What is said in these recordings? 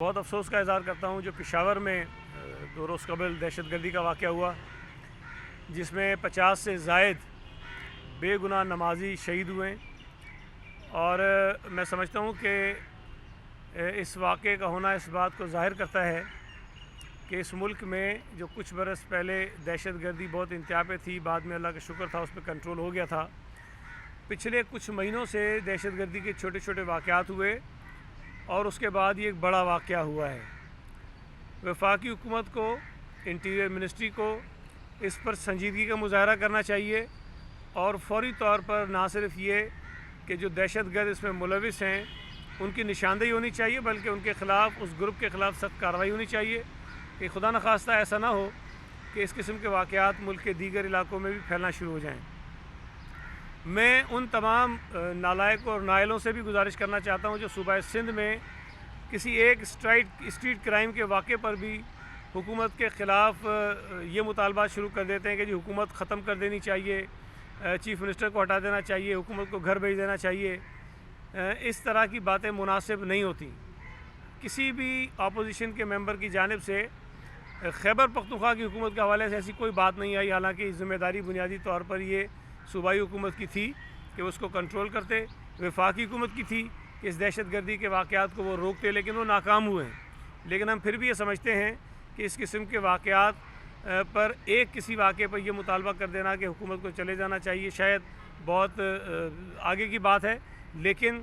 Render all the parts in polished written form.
بہت افسوس کا اظہار کرتا ہوں جو پشاور میں 2 روز قبل دہشت گردی کا واقعہ ہوا، جس میں 50 سے زائد بے گناہ نمازی شہید ہوئے، اور میں سمجھتا ہوں کہ اس واقعے کا ہونا اس بات کو ظاہر کرتا ہے کہ اس ملک میں جو کچھ برس پہلے دہشت گردی بہت انتہا پہ تھی، بعد میں اللہ کا شکر تھا اس پہ کنٹرول ہو گیا تھا، پچھلے کچھ مہینوں سے دہشت گردی کے چھوٹے چھوٹے واقعات ہوئے اور اس کے بعد یہ ایک بڑا واقعہ ہوا ہے۔ وفاقی حکومت کو، انٹیریئر منسٹری کو اس پر سنجیدگی کا مظاہرہ کرنا چاہیے، اور فوری طور پر نہ صرف یہ کہ جو دہشت گرد اس میں ملوث ہیں ان کی نشاندہی ہونی چاہیے، بلکہ ان کے خلاف، اس گروپ کے خلاف سخت کارروائی ہونی چاہیے کہ خدا نخواستہ ایسا نہ ہو کہ اس قسم کے واقعات ملک کے دیگر علاقوں میں بھی پھیلنا شروع ہو جائیں۔ میں ان تمام نالائق اور نائلوں سے بھی گزارش کرنا چاہتا ہوں جو صوبہ سندھ میں کسی ایک اسٹریٹ کرائم کے واقعے پر بھی حکومت کے خلاف یہ مطالبات شروع کر دیتے ہیں کہ جی حکومت ختم کر دینی چاہیے، چیف منسٹر کو ہٹا دینا چاہیے، حکومت کو گھر بھیج دینا چاہیے۔ اس طرح کی باتیں مناسب نہیں ہوتی۔ کسی بھی اپوزیشن کے ممبر کی جانب سے خیبر پختونخوا کی حکومت کے حوالے سے ایسی کوئی بات نہیں آئی، حالانکہ ذمہ داری بنیادی طور پر یہ صوبائی حکومت کی تھی کہ وہ اس کو کنٹرول کرتے، وفاقی حکومت کی تھی کہ اس دہشت گردی کے واقعات کو وہ روکتے، لیکن وہ ناکام ہوئے ہیں۔ لیکن ہم پھر بھی یہ سمجھتے ہیں کہ اس قسم کے واقعات پر کسی واقعے پر یہ مطالبہ کر دینا کہ حکومت کو چلے جانا چاہیے شاید بہت آگے کی بات ہے، لیکن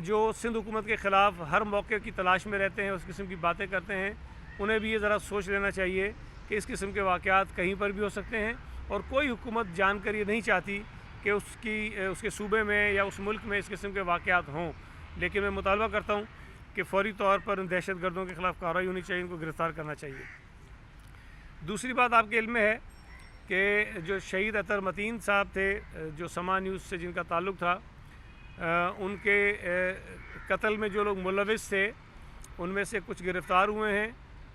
جو سندھ حکومت کے خلاف ہر موقع کی تلاش میں رہتے ہیں، اس قسم کی باتیں کرتے ہیں، انہیں بھی یہ ذرا سوچ لینا چاہیے کہ اس قسم کے واقعات کہیں پر بھی ہو سکتے ہیں، اور کوئی حکومت جان کر یہ نہیں چاہتی کہ اس کے صوبے میں یا اس ملک میں اس قسم کے واقعات ہوں۔ لیکن میں مطالبہ کرتا ہوں کہ فوری طور پر ان دہشت گردوں کے خلاف کارروائی ہونی چاہیے، ان کو گرفتار کرنا چاہیے۔ دوسری بات آپ کے علم میں ہے کہ جو شہید اطہر متین صاحب تھے، جو سما نیوز سے جن کا تعلق تھا، ان کے قتل میں جو لوگ ملوث تھے ان میں سے کچھ گرفتار ہوئے ہیں،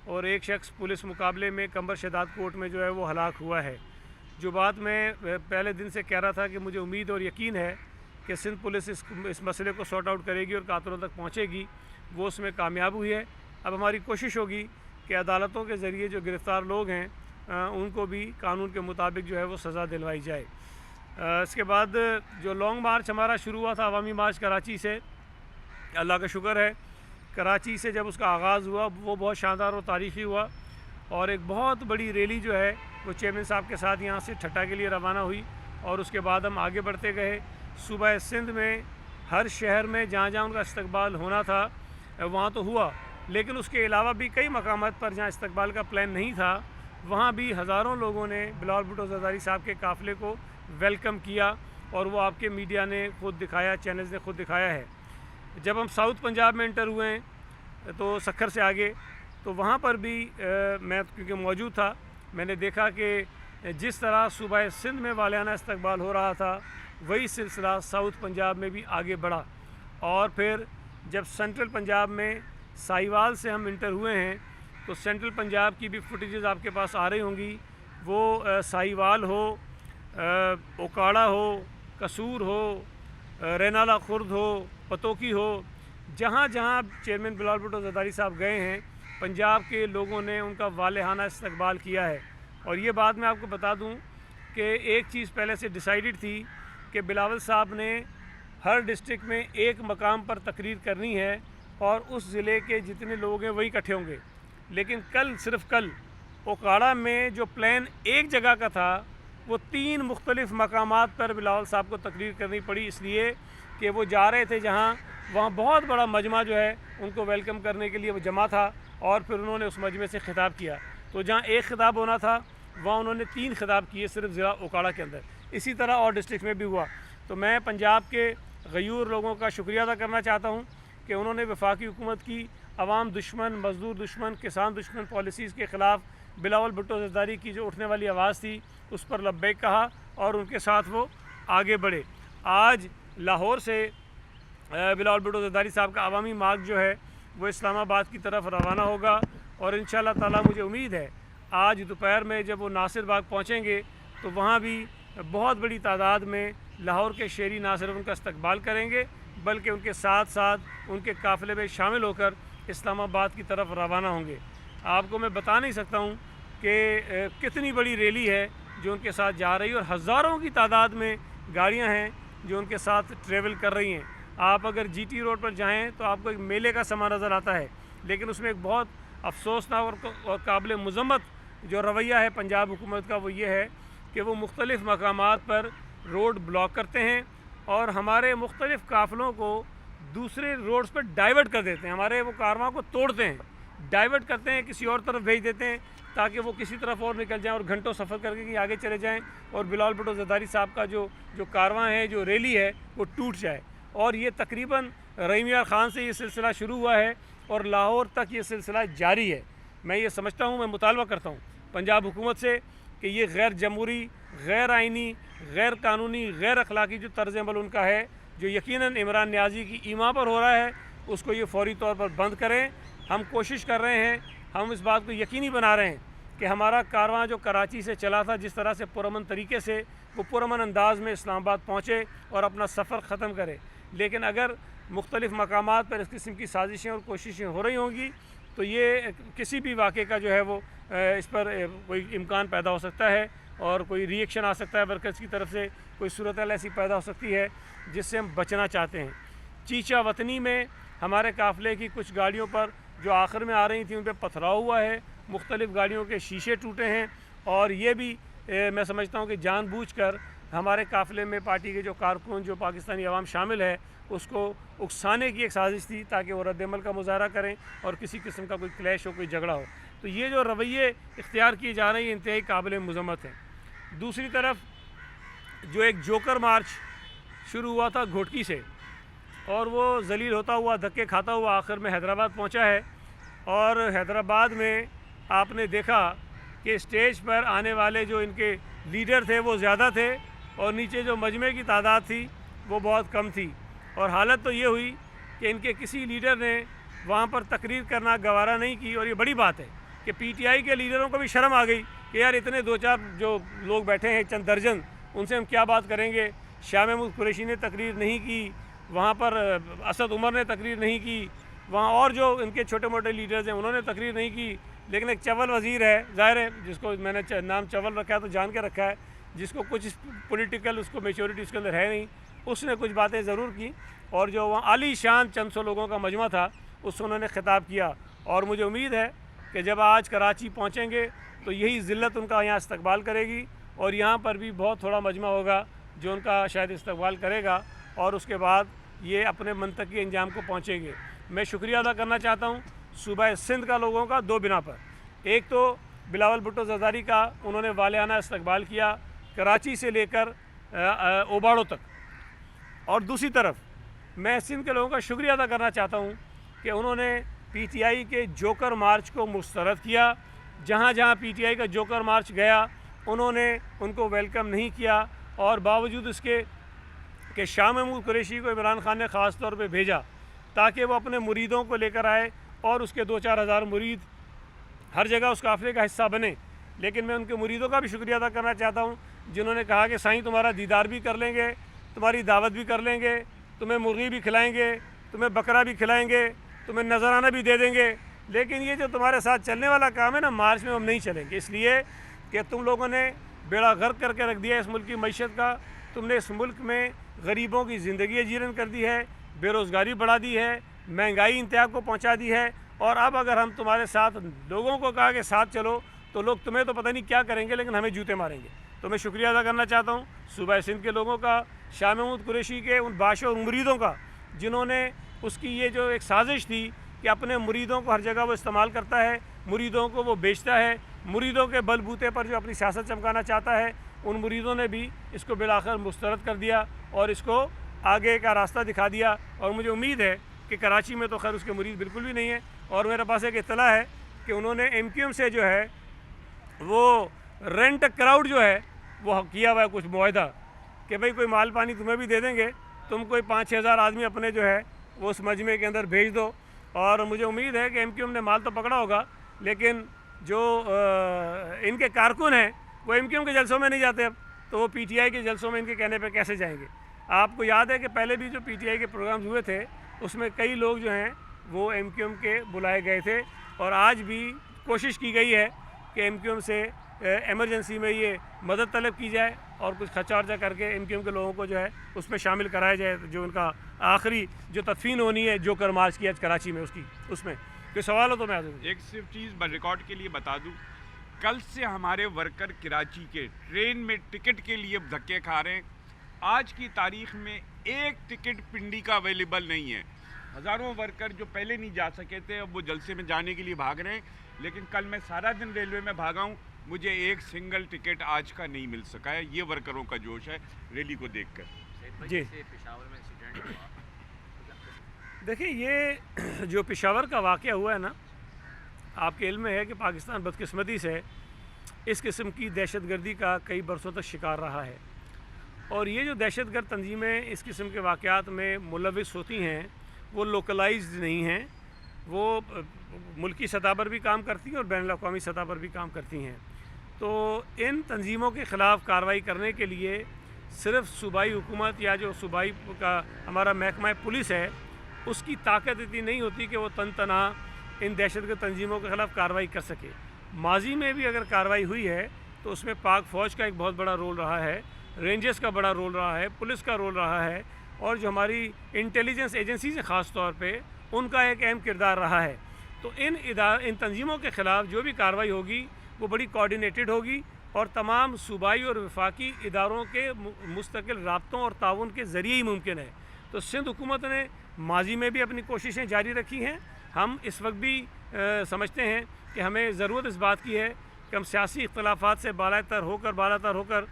اور ایک شخص پولیس مقابلے میں کمبر شہداد کوٹ میں جو ہے وہ ہلاک ہوا ہے۔ جو بات میں پہلے دن سے کہہ رہا تھا کہ مجھے امید اور یقین ہے کہ سندھ پولیس اس مسئلے کو سارٹ آؤٹ کرے گی اور قاتلوں تک پہنچے گی، وہ اس میں کامیاب ہوئی ہے۔ اب ہماری کوشش ہوگی کہ عدالتوں کے ذریعے جو گرفتار لوگ ہیں ان کو بھی قانون کے مطابق جو ہے وہ سزا دلوائی جائے۔ اس کے بعد جو لانگ مارچ ہمارا شروع ہوا تھا، عوامی مارچ کراچی سے، اللہ کا شکر ہے کراچی سے جب اس کا آغاز ہوا وہ بہت شاندار اور تاریخی ہوا، اور ایک بہت بڑی ریلی جو ہے وہ چیئرمین صاحب کے ساتھ یہاں سے ٹھٹا کے لیے روانہ ہوئی، اور اس کے بعد ہم آگے بڑھتے گئے۔ صوبہ سندھ میں ہر شہر میں جہاں جہاں ان کا استقبال ہونا تھا وہاں تو ہوا، لیکن اس کے علاوہ بھی کئی مقامات پر جہاں استقبال کا پلان نہیں تھا وہاں بھی ہزاروں لوگوں نے بلاول بھٹو زرداری صاحب کے قافلے کو ویلکم کیا، اور وہ آپ کے میڈیا نے خود دکھایا، چینلز نے خود دکھایا ہے۔ جب ہم ساؤتھ پنجاب میں انٹر ہوئے ہیں تو سکھر سے آگے، تو وہاں پر بھی میں کیونکہ موجود تھا، میں نے دیکھا کہ جس طرح صوبہ سندھ میں والہانہ استقبال ہو رہا تھا وہی سلسلہ ساؤتھ پنجاب میں بھی آگے بڑھا، اور پھر جب سینٹرل پنجاب میں ساہیوال سے ہم انٹر ہوئے ہیں تو سینٹرل پنجاب کی بھی فوٹیجز آپ کے پاس آ رہی ہوں گی، وہ ساہیوال ہو، اوکاڑا ہو، قصور ہو، رینالہ خرد ہو، پتوکی ہو، جہاں جہاں چیئرمین بلاول بھٹو زرداری صاحب گئے ہیں پنجاب کے لوگوں نے ان کا والہانہ استقبال کیا ہے۔ اور یہ بات میں آپ کو بتا دوں کہ ایک چیز پہلے سے ڈیسائیڈڈ تھی کہ بلاول صاحب نے ہر ڈسٹرکٹ میں ایک مقام پر تقریر کرنی ہے، اور اس ضلع کے جتنے لوگ ہیں وہی اکٹھے ہوں گے، لیکن صرف کل اوکاڑا میں جو پلان ایک جگہ کا تھا وہ 3 مختلف مقامات پر بلاول صاحب کو تقریر کرنی پڑی، اس لیے کہ وہ جا رہے تھے جہاں وہاں بہت بڑا مجمع جو ہے ان کو ویلکم کرنے کے لیے وہ جمع تھا، اور پھر انہوں نے اس مجمع سے خطاب کیا، تو جہاں ایک خطاب ہونا تھا وہاں انہوں نے 3 خطاب کیے صرف ضلع اوکاڑا کے اندر۔ اسی طرح اور ڈسٹرکٹ میں بھی ہوا۔ تو میں پنجاب کے غیور لوگوں کا شکریہ ادا کرنا چاہتا ہوں کہ انہوں نے وفاقی حکومت کی عوام دشمن، مزدور دشمن، کسان دشمن پالیسیز کے خلاف بلاول بھٹو زرداری کی جو اٹھنے والی آواز تھی اس پر لبیک کہا، اور ان کے ساتھ وہ آگے بڑھے۔ آج لاہور سے بلاول بھٹو زرداری صاحب کا عوامی مارچ جو ہے وہ اسلام آباد کی طرف روانہ ہوگا، اور انشاءاللہ تعالی مجھے امید ہے آج دوپہر میں جب وہ ناصر باغ پہنچیں گے تو وہاں بھی بہت بڑی تعداد میں لاہور کے شہری نہ صرف ان کا استقبال کریں گے بلکہ ان کے ساتھ ساتھ ان کے قافلے میں شامل ہو کر اسلام آباد کی طرف روانہ ہوں گے۔ آپ کو میں بتا نہیں سکتا ہوں کہ کتنی بڑی ریلی ہے جو ان کے ساتھ جا رہی ہے، اور ہزاروں کی تعداد میں گاڑیاں ہیں جو ان کے ساتھ ٹریول کر رہی ہیں۔ آپ اگر جی ٹی روڈ پر جائیں تو آپ کو ایک میلے کا سما نظر آتا ہے، لیکن اس میں ایک بہت افسوسناک اور قابل مذمت جو رویہ ہے پنجاب حکومت کا، وہ یہ ہے کہ وہ مختلف مقامات پر روڈ بلاک کرتے ہیں اور ہمارے مختلف قافلوں کو دوسرے روڈز پر ڈائیورٹ کر دیتے ہیں، ہمارے وہ کارواں کو توڑتے ہیں، ڈائیورٹ کرتے ہیں، کسی اور طرف بھیج دیتے ہیں تاکہ وہ کسی طرف اور نکل جائیں اور گھنٹوں سفر کر کے آگے چلے جائیں، اور بلاول بھٹو زرداری صاحب کا جو کارواں ہے، جو ریلی ہے، وہ ٹوٹ جائے۔ اور یہ تقریباً رحیم یار خان سے یہ سلسلہ شروع ہوا ہے اور لاہور تک یہ سلسلہ جاری ہے۔ میں یہ سمجھتا ہوں، میں مطالبہ کرتا ہوں پنجاب حکومت سے کہ یہ غیر جمہوری، غیر آئینی، غیر قانونی، غیر اخلاقی جو طرز عمل ان کا ہے، جو یقیناً عمران نیازی کی ایما پر ہو رہا ہے، اس کو یہ فوری طور پر بند کریں۔ ہم کوشش کر رہے ہیں، ہم اس بات کو یقینی بنا رہے ہیں کہ ہمارا کارواں جو کراچی سے چلا تھا، جس طرح سے پرامن طریقے سے وہ پرامن انداز میں اسلام آباد پہنچے اور اپنا سفر ختم کرے، لیکن اگر مختلف مقامات پر اس قسم کی سازشیں اور کوششیں ہو رہی ہوں گی تو یہ کسی بھی واقعے کا جو ہے وہ اس پر کوئی امکان پیدا ہو سکتا ہے اور کوئی ری ایکشن آ سکتا ہے مرکز کی طرف سے، کوئی صورتحال ایسی پیدا ہو سکتی ہے جس سے ہم بچنا چاہتے ہیں۔ چیچا وطنی میں ہمارے قافلے کی کچھ گاڑیوں پر جو آخر میں آ رہی تھیں ان پہ پتھراؤ ہوا ہے، مختلف گاڑیوں کے شیشے ٹوٹے ہیں، اور یہ بھی میں سمجھتا ہوں کہ جان بوجھ کر ہمارے قافلے میں پارٹی کے جو کارکن، جو پاکستانی عوام شامل ہے، اس کو اکسانے کی ایک سازش تھی تاکہ وہ رد عمل کا مظاہرہ کریں اور کسی قسم کا کوئی کلیش ہو، کوئی جھگڑا ہو۔ تو یہ جو رویے اختیار کیے جا رہے ہیں انتہائی قابل مذمت ہیں۔ دوسری طرف جو ایک جوکر مارچ شروع ہوا تھا گھوٹکی سے، اور وہ ذلیل ہوتا ہوا، دھکے کھاتا ہوا آخر میں حیدرآباد پہنچا ہے، اور حیدرآباد میں آپ نے دیکھا کہ اسٹیج پر آنے والے جو ان کے لیڈر تھے وہ زیادہ تھے اور نیچے جو مجمع کی تعداد تھی وہ بہت کم تھی، اور حالت تو یہ ہوئی کہ ان کے کسی لیڈر نے وہاں پر تقریر کرنا گوارا نہیں کی، اور یہ بڑی بات ہے کہ پی ٹی آئی کے لیڈروں کو بھی شرم آ گئی کہ یار اتنے دو چار جو لوگ بیٹھے ہیں چند درجن، ان سے ہم کیا بات کریں گے۔ شاہ محمود قریشی نے تقریر نہیں کی، وہاں پر اسد عمر نے تقریر نہیں کی، وہاں اور جو ان کے چھوٹے موٹے لیڈرز ہیں انہوں نے تقریر نہیں کی، لیکن ایک چول وزیر ہے، ظاہر ہے جس کو میں نے نام چول رکھا ہے تو جان کے رکھا ہے، جس کو کچھ پولیٹیکل اس کو میچورٹی اس کے اندر ہے نہیں، اس نے کچھ باتیں ضرور کی، اور جو وہاں عالی شان چند سو لوگوں کا مجمع تھا اس سے انہوں نے خطاب کیا، اور مجھے امید ہے کہ جب آج کراچی پہنچیں گے تو یہی ذلت ان کا یہاں استقبال کرے گی، اور یہاں پر بھی بہت تھوڑا مجمع ہوگا جو ان کا شاید استقبال کرے گا، اور اس کے بعد یہ اپنے منطقی انجام کو پہنچیں گے۔ میں شکریہ ادا کرنا چاہتا ہوں صوبہ سندھ کا لوگوں کا دو بنا پر۔ ایک تو بلاول بھٹو زرداری کا انہوں نے والہانہ استقبال کیا کراچی سے لے کر اوباڑوں تک، اور دوسری طرف میں سندھ کے لوگوں کا شکریہ ادا کرنا چاہتا ہوں کہ انہوں نے پی ٹی آئی کے جوکر مارچ کو مسترد کیا۔ جہاں جہاں پی ٹی آئی کا جوکر مارچ گیا انہوں نے ان کو ویلکم نہیں کیا، اور باوجود اس کے کہ شاہ محمود قریشی کو عمران خان نے خاص طور پہ بھیجا تاکہ وہ اپنے مریدوں کو لے کر آئے اور اس کے 2-4 ہزار مرید ہر جگہ اس قافلے کا حصہ بنے، لیکن میں ان کے مریدوں کا بھی شکریہ ادا کرنا چاہتا ہوں جنہوں نے کہا کہ سائیں تمہارا دیدار بھی کر لیں گے، تمہاری دعوت بھی کر لیں گے، تمہیں مرغی بھی کھلائیں گے، تمہیں بکرا بھی کھلائیں گے، تمہیں نذرانہ بھی دے دیں گے، لیکن یہ جو تمہارے ساتھ چلنے والا کام ہے نا، مارچ میں ہم نہیں چلیں گے، اس لیے کہ تم لوگوں نے بیڑا غرق کر کے رکھ دیا اس ملک کی معیشت کا، تم نے اس ملک میں غریبوں کی زندگی اجیرن کر دی ہے، بے روزگاری بڑھا دی ہے، مہنگائی انتہا کو پہنچا دی ہے، اور اب اگر ہم تمہارے ساتھ لوگوں کو کہا کہ ساتھ چلو تو لوگ تمہیں تو پتہ نہیں کیا کریں گے، لیکن ہمیں جوتے ماریں گے۔ تو میں شکریہ ادا کرنا چاہتا ہوں صوبہ سندھ کے لوگوں کا، شاہ محمود قریشی کے ان بادشاہ اور مریدوں کا جنہوں نے اس کی یہ جو ایک سازش تھی کہ اپنے مریدوں کو ہر جگہ وہ استعمال کرتا ہے، مریدوں کو وہ بیچتا ہے، مریدوں کے بل بوتے پر جو اپنی سیاست چمکانا چاہتا ہے، ان مریدوں نے بھی اس کو بالآخر مسترد کر دیا اور اس کو آگے کا راستہ دکھا دیا، اور مجھے امید ہے کہ کراچی میں تو خیر اس کے مرید بالکل بھی نہیں ہیں، اور میرے پاس ایک اطلاع ہے کہ انہوں نے ایم کیو ایم سے جو ہے وہ رینٹ کراؤڈ جو ہے وہ کیا ہوا ہے کچھ معاہدہ کہ بھئی کوئی مال پانی تمہیں بھی دے دیں گے، تم کوئی 5-6 ہزار آدمی اپنے جو ہے وہ اس مجمع کے اندر بھیج دو، اور مجھے امید ہے کہ ایم کیو ایم نے مال تو پکڑا ہوگا، لیکن جو ان کے کارکن ہیں وہ ایم کیو ایم کے جلسوں میں نہیں جاتے، اب تو وہ پی ٹی آئی کے جلسوں میں ان کے کہنے پہ کیسے جائیں گے؟ آپ کو یاد ہے کہ پہلے بھی جو پی ٹی آئی کے پروگرامز ہوئے تھے اس میں کئی لوگ جو ہیں وہ ایم کیو ایم کے بلائے گئے تھے، اور آج بھی کوشش کی گئی ہے کہ ایم کیو ایم سے ایمرجنسی میں یہ مدد طلب کی جائے اور کچھ خرچہ ورچہ کر کے ایم کیو ایم کے لوگوں کو جو ہے اس میں شامل کرایا جائے، جو ان کا آخری جو تدفین ہونی ہے جوکر مارچ کی آج کراچی میں اس میں کوئی سوال ہو تو میں حاضر ہوں۔ ایک صرف چیز ریکارڈ کے لیے بتا دوں، کل سے ہمارے ورکر کراچی کے ٹرین میں ٹکٹ کے لیے دھکے کھا رہے ہیں۔ آج کی تاریخ میں ایک ٹکٹ پنڈی کا اویلیبل نہیں ہے۔ ہزاروں ورکر جو پہلے نہیں جا سکے تھے اب وہ جلسے میں جانے کے لیے بھاگ رہے ہیں، لیکن کل میں سارا دن ریلوے میں بھاگا ہوں، مجھے ایک سنگل ٹکٹ آج کا نہیں مل سکا ہے۔ یہ ورکروں کا جوش ہے ریلی کو دیکھ کر۔ جی دیکھیں، یہ جو پشاور کا واقعہ ہوا ہے نا، آپ کے علم میں ہے کہ پاکستان بدقسمتی سے اس قسم کی دہشت گردی کا کئی برسوں تک شکار رہا ہے، اور یہ جو دہشت گرد تنظیمیں اس قسم کے واقعات میں ملوث ہوتی ہیں وہ لوکلائزڈ نہیں ہیں، وہ ملکی سطح پر بھی کام کرتی ہیں اور بین الاقوامی سطح پر بھی کام کرتی ہیں۔ تو ان تنظیموں کے خلاف کارروائی کرنے کے لیے صرف صوبائی حکومت یا جو صوبائی کا ہمارا محکمہ پولیس ہے اس کی طاقت اتنی نہیں ہوتی کہ وہ تنہا ان دہشت گرد تنظیموں کے خلاف کارروائی کر سکے۔ ماضی میں بھی اگر کارروائی ہوئی ہے تو اس میں پاک فوج کا ایک بہت بڑا رول رہا ہے، رینجرز کا بڑا رول رہا ہے، پولیس کا رول رہا ہے، اور جو ہماری انٹیلیجنس ایجنسیز ہیں خاص طور پہ ان کا ایک اہم کردار رہا ہے۔ تو ان تنظیموں کے خلاف جو بھی کارروائی ہوگی وہ بڑی کوارڈینیٹڈ ہوگی اور تمام صوبائی اور وفاقی اداروں کے مستقل رابطوں اور تعاون کے ذریعے ہی ممکن ہے۔ تو سندھ حکومت نے ماضی میں بھی اپنی کوششیں جاری رکھی ہیں۔ ہم اس وقت بھی سمجھتے ہیں کہ ہمیں ضرورت اس بات کی ہے کہ ہم سیاسی اختلافات سے بالاتر ہو کر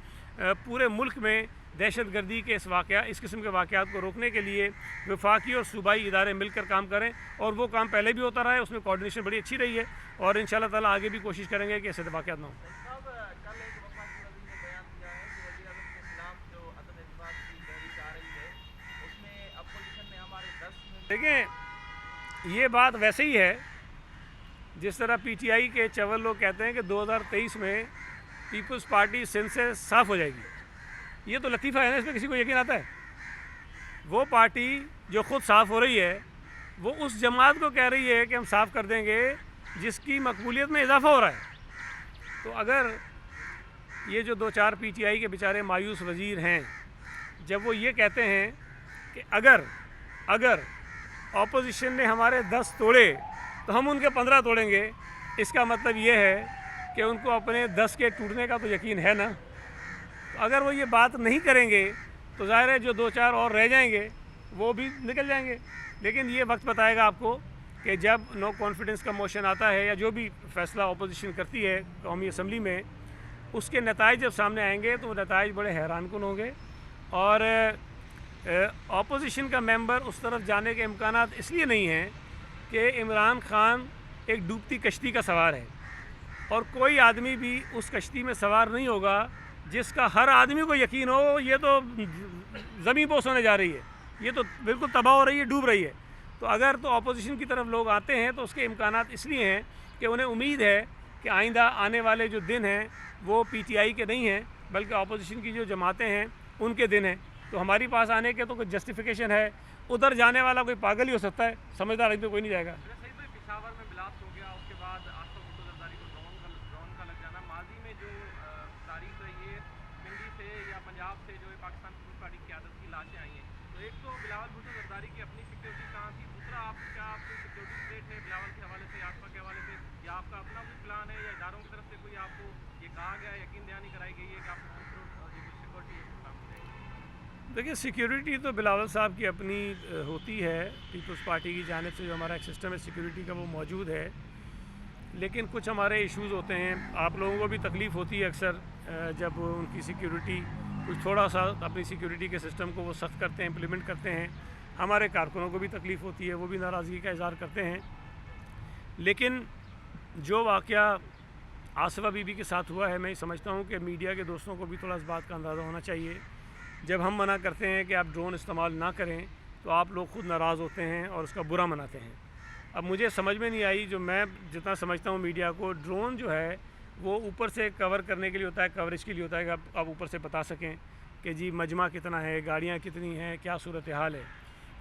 پورے ملک میں دہشت گردی کے اس قسم کے واقعات کو روکنے کے لیے وفاقی اور صوبائی ادارے مل کر کام کریں، اور وہ کام پہلے بھی ہوتا رہا ہے، اس میں کوارڈینیشن بڑی اچھی رہی ہے، اور انشاءاللہ تعالیٰ آگے بھی کوشش کریں گے کہ ایسے واقعات نہ ہوں۔ دیکھیں، یہ بات ویسے ہی ہے جس طرح پی ٹی آئی کے چول لوگ کہتے ہیں کہ 2023 میں پیپلز پارٹی سندھ سے صاف ہو جائے گی۔ یہ تو لطیفہ ہے نا، اس میں کسی کو یقین آتا ہے؟ وہ پارٹی جو خود صاف ہو رہی ہے وہ اس جماعت کو کہہ رہی ہے کہ ہم صاف کر دیں گے جس کی مقبولیت میں اضافہ ہو رہا ہے۔ تو اگر یہ جو 2-4 پی ٹی آئی کے بیچارے مایوس وزیر ہیں، جب وہ یہ کہتے ہیں کہ اگر اپوزیشن نے ہمارے 10 توڑے تو ہم ان کے 15 توڑیں گے، اس کا مطلب یہ ہے کہ ان کو اپنے 10 کے ٹوٹنے کا تو یقین ہے نا۔ تو اگر وہ یہ بات نہیں کریں گے تو ظاہر ہے جو 2-4 اور رہ جائیں گے وہ بھی نکل جائیں گے۔ لیکن یہ وقت بتائے گا آپ کو کہ جب نو کانفیڈنس کا موشن آتا ہے یا جو بھی فیصلہ اپوزیشن کرتی ہے قومی اسمبلی میں، اس کے نتائج جب سامنے آئیں گے تو وہ نتائج بڑے حیران کن ہوں گے، اور اپوزیشن کا ممبر اس طرف جانے کے امکانات اس لیے نہیں ہیں کہ عمران خان ایک ڈوبتی کشتی کا سوار ہے، اور کوئی آدمی بھی اس کشتی میں سوار نہیں ہوگا جس کا ہر آدمی کو یقین ہو یہ تو زمین بوس ہونے جا رہی ہے، یہ تو بالکل تباہ ہو رہی ہے، ڈوب رہی ہے۔ تو اگر تو اپوزیشن کی طرف لوگ آتے ہیں تو اس کے امکانات اس لیے ہیں کہ انہیں امید ہے کہ آئندہ آنے والے جو دن ہیں وہ پی ٹی آئی کے نہیں ہیں بلکہ اپوزیشن کی جو جماعتیں ہیں ان کے دن ہیں۔ تو ہماری پاس آنے کے تو کوئی جسٹیفیکیشن ہے، ادھر جانے والا کوئی پاگل ہی ہو سکتا ہے، سمجھدار آدمی کوئی نہیں جائے گا۔ پشاور میں بلاسٹ ہو گیا، اس کے بعد آصف بھٹو زرداری کو ڈرون کا لگ جانا، ماضی میں جو تاریخ رہی ہے پنڈی سے یا پنجاب سے جو پاکستان پیپلز پارٹی کی قیادت کی لاشیں آئی ہیں، تو ایک تو بلاول بھٹو زرداری کی اپنی سیکیورٹی کہاں تھی، دوسرا آپ کا سیکیورٹی تھریٹ ہے بلاول کے حوالے سے، آصفہ کے حوالے سے، یا آپ کا اپنا کوئی پلان ہے یا اداروں کی طرف سے کوئی آپ کو یہ کہا گیا ہے، یقین دہانی کرائی گئی ہے کہ آپ کو سیکیورٹی دیکھیے، سیکیورٹی تو بلاول صاحب کی اپنی ہوتی ہے، پیپلز پارٹی کی جانب سے جو ہمارا ایک سسٹم ہے سیکیورٹی کا وہ موجود ہے، لیکن کچھ ہمارے ایشوز ہوتے ہیں، آپ لوگوں کو بھی تکلیف ہوتی ہے اکثر جب ان کی سیکیورٹی کچھ تھوڑا سا اپنی سیکیورٹی کے سسٹم کو وہ سخت کرتے ہیں، امپلیمنٹ کرتے ہیں، ہمارے کارکنوں کو بھی تکلیف ہوتی ہے، وہ بھی ناراضگی کا اظہار کرتے ہیں۔ لیکن جو واقعہ آصفہ بی بی کے ساتھ ہوا ہے، میں سمجھتا ہوں کہ میڈیا کے دوستوں کو بھی تھوڑا اس بات کا اندازہ ہونا چاہیے۔ جب ہم منع کرتے ہیں کہ آپ ڈرون استعمال نہ کریں تو آپ لوگ خود ناراض ہوتے ہیں اور اس کا برا مناتے ہیں۔ اب مجھے سمجھ میں نہیں آئی، جو میں جتنا سمجھتا ہوں میڈیا کو، ڈرون جو ہے وہ اوپر سے کور کرنے کے لیے ہوتا ہے، کوریج کے لیے ہوتا ہے کہ آپ اوپر سے بتا سکیں کہ جی مجمع کتنا ہے، گاڑیاں کتنی ہیں، کیا صورتحال ہے۔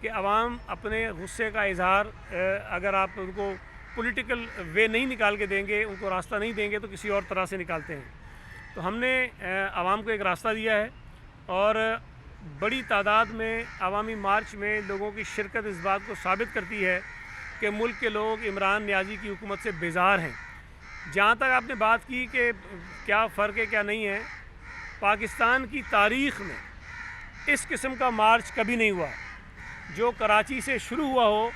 کہ عوام اپنے غصے کا اظہار اگر آپ ان کو پولیٹیکل وے نہیں نکال کے دیں گے، ان کو راستہ نہیں دیں گے تو کسی اور طرح سے نکالتے ہیں. تو ہم نے عوام کو ایک راستہ دیا ہے اور بڑی تعداد میں عوامی مارچ میں لوگوں کی شرکت اس بات کو ثابت کرتی ہے کہ ملک کے لوگ عمران نیازی کی حکومت سے بیزار ہیں. جہاں تک آپ نے بات کی کہ کیا فرق ہے کیا نہیں ہے، پاکستان کی تاریخ میں اس قسم کا مارچ کبھی نہیں ہوا جو کراچی سے شروع ہوا ہو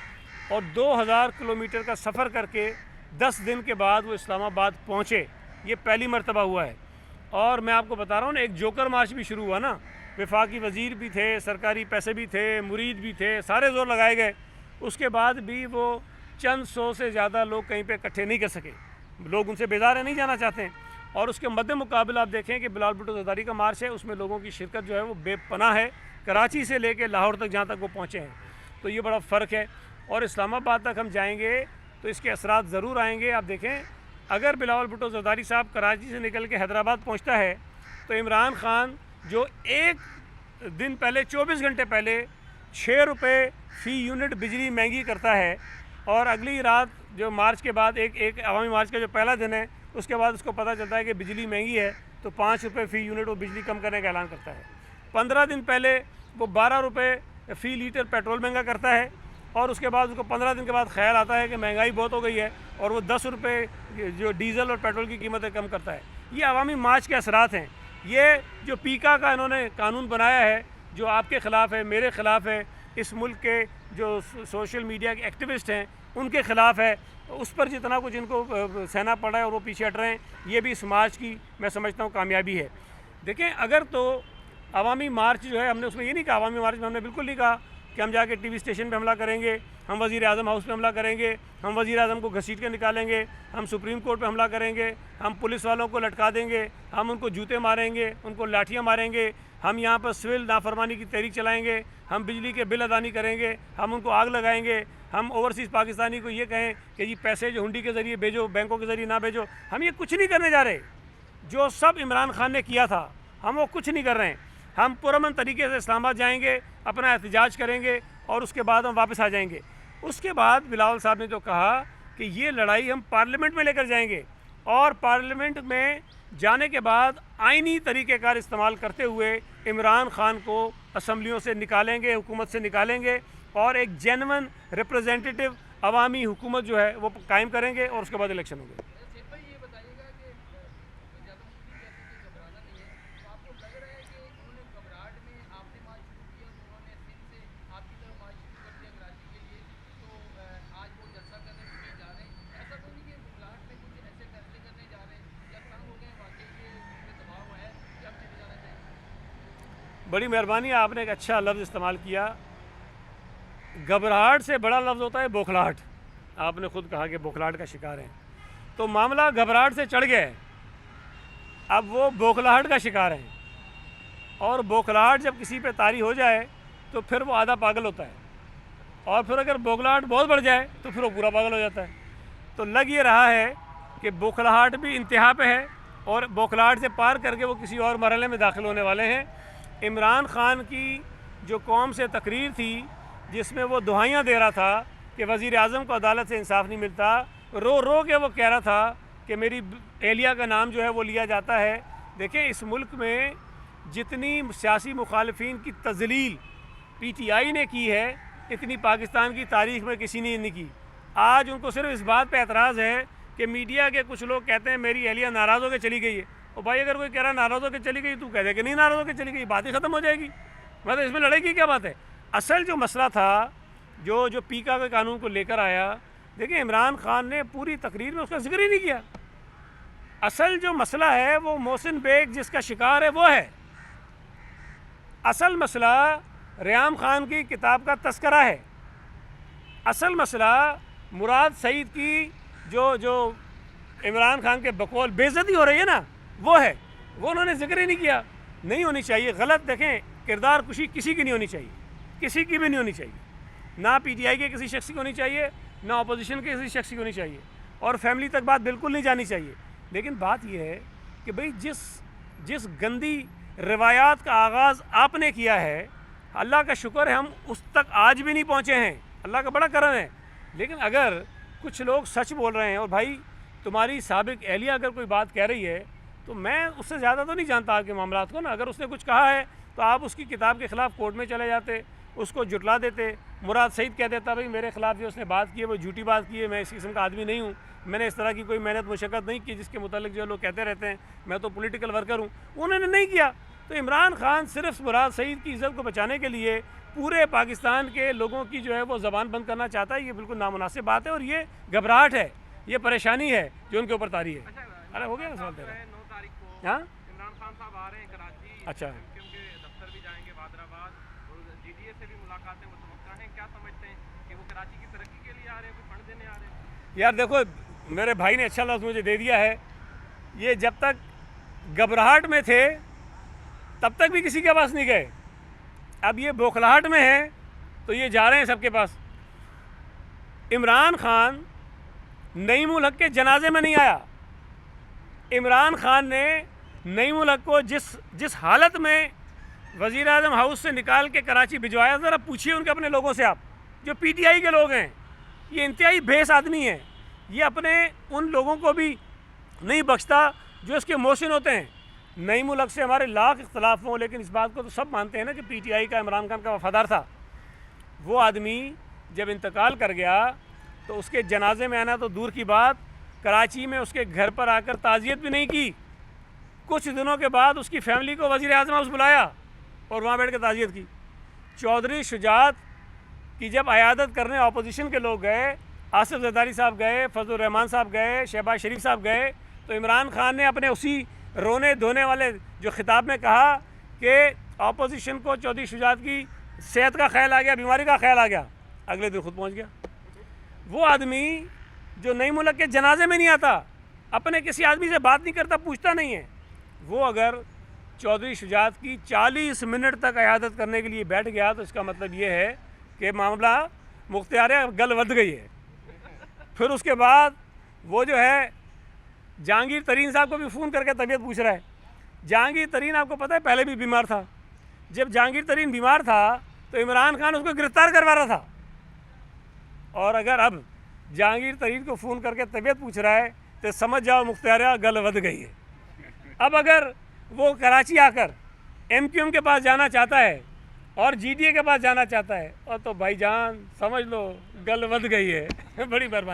اور 2000 کلومیٹر کا سفر کر کے 10 دن کے بعد وہ اسلام آباد پہنچے. یہ پہلی مرتبہ ہوا ہے. اور میں آپ کو بتا رہا ہوں نا، ایک جوکر مارچ بھی شروع ہوا نا، وفاقی وزیر بھی تھے، سرکاری پیسے بھی تھے، مرید بھی تھے، سارے زور لگائے گئے. اس کے بعد بھی وہ چند سو سے زیادہ لوگ کہیں پہ اکٹھے نہیں کر سکے. لوگ ان سے بیزار ہیں، نہیں جانا چاہتے ہیں. اور اس کے مد مقابل آپ دیکھیں کہ بلاول بھٹو زرداری کا مارچ ہے، اس میں لوگوں کی شرکت جو ہے وہ بے پناہ ہے، کراچی سے لے کے لاہور تک جہاں تک وہ پہنچے ہیں. تو یہ بڑا فرق ہے. اور اسلام آباد تک ہم جائیں گے تو اس کے اثرات ضرور آئیں گے. آپ دیکھیں اگر بلاول بھٹو زرداری صاحب کراچی سے نکل کے حیدرآباد پہنچتا ہے تو عمران خان جو ایک دن پہلے 24 گھنٹے پہلے 6 روپے فی یونٹ بجلی مہنگی کرتا ہے، اور اگلی رات جو مارچ کے بعد ایک عوامی مارچ کا جو پہلا دن ہے اس کے بعد اس کو پتہ چلتا ہے کہ بجلی مہنگی ہے تو 5 روپے فی یونٹ وہ بجلی کم کرنے کا اعلان کرتا ہے. 15 دن پہلے وہ 12 روپے فی لیٹر پیٹرول مہنگا کرتا ہے، اور اس کے بعد اس کو 15 دن کے بعد خیال آتا ہے کہ مہنگائی بہت ہو گئی ہے اور وہ 10 روپے جو ڈیزل اور پیٹرول کی قیمتیں کم کرتا ہے. یہ عوامی مارچ کے اثرات ہیں. یہ جو پیکا کا انہوں نے قانون بنایا ہے جو آپ کے خلاف ہے، میرے خلاف ہے، اس ملک کے جو سوشل میڈیا کے ایکٹیوسٹ ہیں ان کے خلاف ہے، اس پر جتنا کچھ ان کو سہنا پڑا ہے اور وہ پیچھے ہٹ رہے ہیں، یہ بھی اس مارچ کی میں سمجھتا ہوں کامیابی ہے. دیکھیں اگر تو عوامی مارچ جو ہے، ہم نے اس میں یہ نہیں کہا، عوامی مارچ میں ہم نے بالکل نہیں کہا کہ ہم جا کے ٹی وی اسٹیشن پہ حملہ کریں گے، ہم وزیر اعظم ہاؤس پہ حملہ کریں گے، ہم وزیر اعظم کو گھسیٹ کے نکالیں گے، ہم سپریم کورٹ پہ حملہ کریں گے، ہم پولیس والوں کو لٹکا دیں گے، ہم ان کو جوتے ماریں گے، ان کو لاٹھیاں ماریں گے، ہم یہاں پر سول نافرمانی کی تحریک چلائیں گے، ہم بجلی کے بل ادا نہیں کریں گے، ہم ان کو آگ لگائیں گے، ہم اوورسیز پاکستانی کو یہ کہیں کہ یہ پیسے جو ہنڈی کے ذریعے بھیجو، بینکوں کے ذریعے نہ بھیجو. ہم یہ کچھ نہیں کرنے جا رہے. جو سب عمران خان نے کیا تھا ہم وہ کچھ نہیں کر رہے ہیں. ہم پرامن طریقے سے اسلام آباد جائیں گے، اپنا احتجاج کریں گے اور اس کے بعد ہم واپس آ جائیں گے. اس کے بعد بلاول صاحب نے جو کہا کہ یہ لڑائی ہم پارلیمنٹ میں لے کر جائیں گے، اور پارلیمنٹ میں جانے کے بعد آئینی طریقہ کار استعمال کرتے ہوئے عمران خان کو اسمبلیوں سے نکالیں گے، حکومت سے نکالیں گے، اور ایک جینون ریپریزنٹیٹیو عوامی حکومت جو ہے وہ قائم کریں گے، اور اس کے بعد الیکشن ہوں گے. یہ بتائیے گا کہ زیادہ مفتی کہتے ہیں کہ گھبرانا نہیں ہے، تو آپ کو لگ رہا ہے کہ انہوں نے گھبراہٹ میں آپ نے مارچ شروع کیا تو انہوں نے سندھ سے آپ کی طرف مارچ شروع کر دیا کراچی کے لیے، تو آج وہ جلسہ کرنے کے لیے جا رہے ہیں. ایسا تو نہیں کہ گھبراہٹ میں کچھ ایسے فیصلے کرنے جا رہے ہیں یا تنگ ہو گئے واقعی یہ دباؤ ہے کہ اب چلے جانا چاہیے؟ بڑی مہربانی، آپ نے ایک اچھا لفظ استعمال کیا. گھبراہٹ سے بڑا لفظ ہوتا ہے بوکھلاہٹ. آپ نے خود کہا کہ بوکھلاہٹ کا شکار ہیں، تو معاملہ گھبراہٹ سے چڑھ گیا ہے، اب وہ بوکھلاہٹ کا شکار ہیں. اور بوکھلاہٹ جب کسی پہ طاری ہو جائے تو پھر وہ آدھا پاگل ہوتا ہے، اور پھر اگر بوکھلاہٹ بہت بڑھ جائے تو پھر وہ پورا پاگل ہو جاتا ہے. تو لگ یہ رہا ہے کہ بوکھلاہٹ بھی انتہا پہ ہے، اور بوکھلاہٹ سے پار کر کے وہ کسی اور مرحلے میں داخل ہونے والے ہیں. عمران خان کی جو قوم سے تقریر تھی جس میں وہ دہائیاں دے رہا تھا کہ وزیر اعظم کو عدالت سے انصاف نہیں ملتا، رو رو کے وہ کہہ رہا تھا کہ میری اہلیہ کا نام جو ہے وہ لیا جاتا ہے. دیکھیں اس ملک میں جتنی سیاسی مخالفین کی تذلیل پی ٹی آئی نے کی ہے اتنی پاکستان کی تاریخ میں کسی نے نہیں کی. آج ان کو صرف اس بات پہ اعتراض ہے کہ میڈیا کے کچھ لوگ کہتے ہیں میری اہلیہ ناراض ہو کے چلی گئی ہے. اور بھائی اگر کوئی کہہ رہا ہے ناراض ہو کے چلی گئی تو کہہ دے کہ نہیں ناراض ہو کے چلی گئی، بات ہی ختم ہو جائے گی. مطلب اس میں لڑائی کی کیا بات ہے؟ اصل جو مسئلہ تھا جو پیکا کے قانون کو لے کر آیا، دیکھیں عمران خان نے پوری تقریر میں اس کا ذکر ہی نہیں کیا. اصل جو مسئلہ ہے وہ محسن بیگ جس کا شکار ہے وہ ہے. اصل مسئلہ ریام خان کی کتاب کا تذکرہ ہے. اصل مسئلہ مراد سعید کی جو عمران خان کے بقول بے عزتی ہو رہی ہے نا وہ ہے. وہ انہوں نے ذکر ہی نہیں کیا. نہیں ہونی چاہیے. غلط دیکھیں کردار کشی کسی کی نہیں ہونی چاہیے، کسی کی بھی نہیں ہونی چاہیے. نہ پی ٹی آئی کے کسی شخص کی ہونی چاہیے، نہ اپوزیشن کے کسی شخص کی ہونی چاہیے، اور فیملی تک بات بالکل نہیں جانی چاہیے. لیکن بات یہ ہے کہ بھئی جس گندی روایات کا آغاز آپ نے کیا ہے، اللہ کا شکر ہے ہم اس تک آج بھی نہیں پہنچے ہیں، اللہ کا بڑا کرم ہے. لیکن اگر کچھ لوگ سچ بول رہے ہیں، اور بھائی تمہاری سابق اہلیہ اگر کوئی بات کہہ رہی ہے تو میں اس سے زیادہ تو نہیں جانتا آپ کے معاملات کو نا. اگر اس نے کچھ کہا ہے تو آپ اس کی کتاب کے خلاف کورٹ میں چلے جاتے، اس کو جھٹلا دیتے. مراد سعید کہہ دیتا بھائی میرے خلاف جو اس نے بات کی ہے وہ جھوٹی بات کی ہے، میں اس قسم کا آدمی نہیں ہوں، میں نے اس طرح کی کوئی محنت مشقت نہیں کی جس کے متعلق جو لوگ کہتے رہتے ہیں میں تو پولیٹیکل ورکر ہوں. انہوں نے نہیں کیا. تو عمران خان صرف مراد سعید کی عزت کو بچانے کے لیے پورے پاکستان کے لوگوں کی جو ہے وہ زبان بند کرنا چاہتا ہے. یہ بالکل نامناسب بات ہے اور یہ گھبراہٹ ہے، یہ پریشانی ہے جو ان کے اوپر طاری ہے. ارے ہو گیا نا سوال تیرا؟ 9 تاریخ کو ہاں عمران خان صاحب آ رہے ہیں کراچی، اچھا. ایم کیو ایم کے دفتر بھی جائیں گے بہادر آباد، اور جی ڈی اے سے بھی ملاقاتیں متوقع ہیں. کیا سمجھتے ہیں کہ وہ کراچی کی ترقی کے لیے آ رہے ہیں، کوئی فنڈ دینے آ رہے ہیں؟ یار دیکھو میرے بھائی نے اچھا لفظ مجھے دے دیا ہے. یہ جب تک گھبراہٹ میں تھے تب تک بھی کسی کے پاس نہیں گئے، اب یہ بوکھلاہٹ میں ہے تو یہ جا رہے ہیں سب کے پاس. عمران خان نعیم الحق کے جنازے میں نہیں آیا. عمران خان نے نعیم الحق کو جس حالت میں وزیر اعظم ہاؤس سے نکال کے کراچی بھجوایا، ذرا پوچھیے ان کے اپنے لوگوں سے، آپ جو پی ٹی آئی کے لوگ ہیں. یہ انتہائی بھیس آدمی ہے، یہ اپنے ان لوگوں کو بھی نہیں بخشتا جو اس کے محسن ہوتے ہیں. نعیم الحق سے ہمارے لاکھ اختلاف ہوں لیکن اس بات کو تو سب مانتے ہیں نا کہ پی ٹی آئی کا عمران خان کا وفادار تھا. وہ آدمی جب انتقال کر گیا تو اس کے جنازے میں آنا تو دور کی بات، کراچی میں اس کے گھر پر آ کر تعزیت بھی نہیں کی. کچھ دنوں کے بعد اس کی فیملی کو وزیر اعظم ہاؤس بلایا اور وہاں بیٹھ کے تعزیت کی. چودھری شجاعت کی جب عیادت کرنے اپوزیشن کے لوگ گئے، آصف زرداری صاحب گئے، فضل الرحمان صاحب گئے، شہباز شریف صاحب گئے، تو عمران خان نے اپنے اسی رونے دھونے والے جو خطاب میں کہا کہ اپوزیشن کو چودھری شجاعت کی صحت کا خیال آ گیا، بیماری کا خیال آ گیا، اگلے دن خود پہنچ گیا. وہ آدمی جو نعیم الحق کے جنازے میں نہیں آتا، اپنے کسی آدمی سے بات نہیں کرتا، پوچھتا نہیں ہے، وہ اگر چودھری شجاعت کی 40 منٹ تک عیادت کرنے کے لیے بیٹھ گیا تو اس کا مطلب یہ ہے کہ معاملہ مختار گل ود گئی ہے. پھر اس کے بعد وہ جو ہے جہانگیر ترین صاحب کو بھی فون کر کے طبیعت پوچھ رہا ہے. جہانگیر ترین آپ کو پتہ ہے پہلے بھی بیمار تھا. جب جہانگیر ترین بیمار تھا تو عمران خان اس کو گرفتار کروا رہا تھا، اور اگر اب جہانگیر ترین کو فون کر کے طبیعت پوچھ رہا ہے تو سمجھ جاؤ مختار گل ود گئی ہے. اب اگر وہ کراچی آ کر ایم کیو ایم کے پاس جانا چاہتا ہے اور جی ڈی اے کے پاس جانا چاہتا ہے اور تو بھائی جان سمجھ لو گل ود گئی ہے. بڑی مہربانی.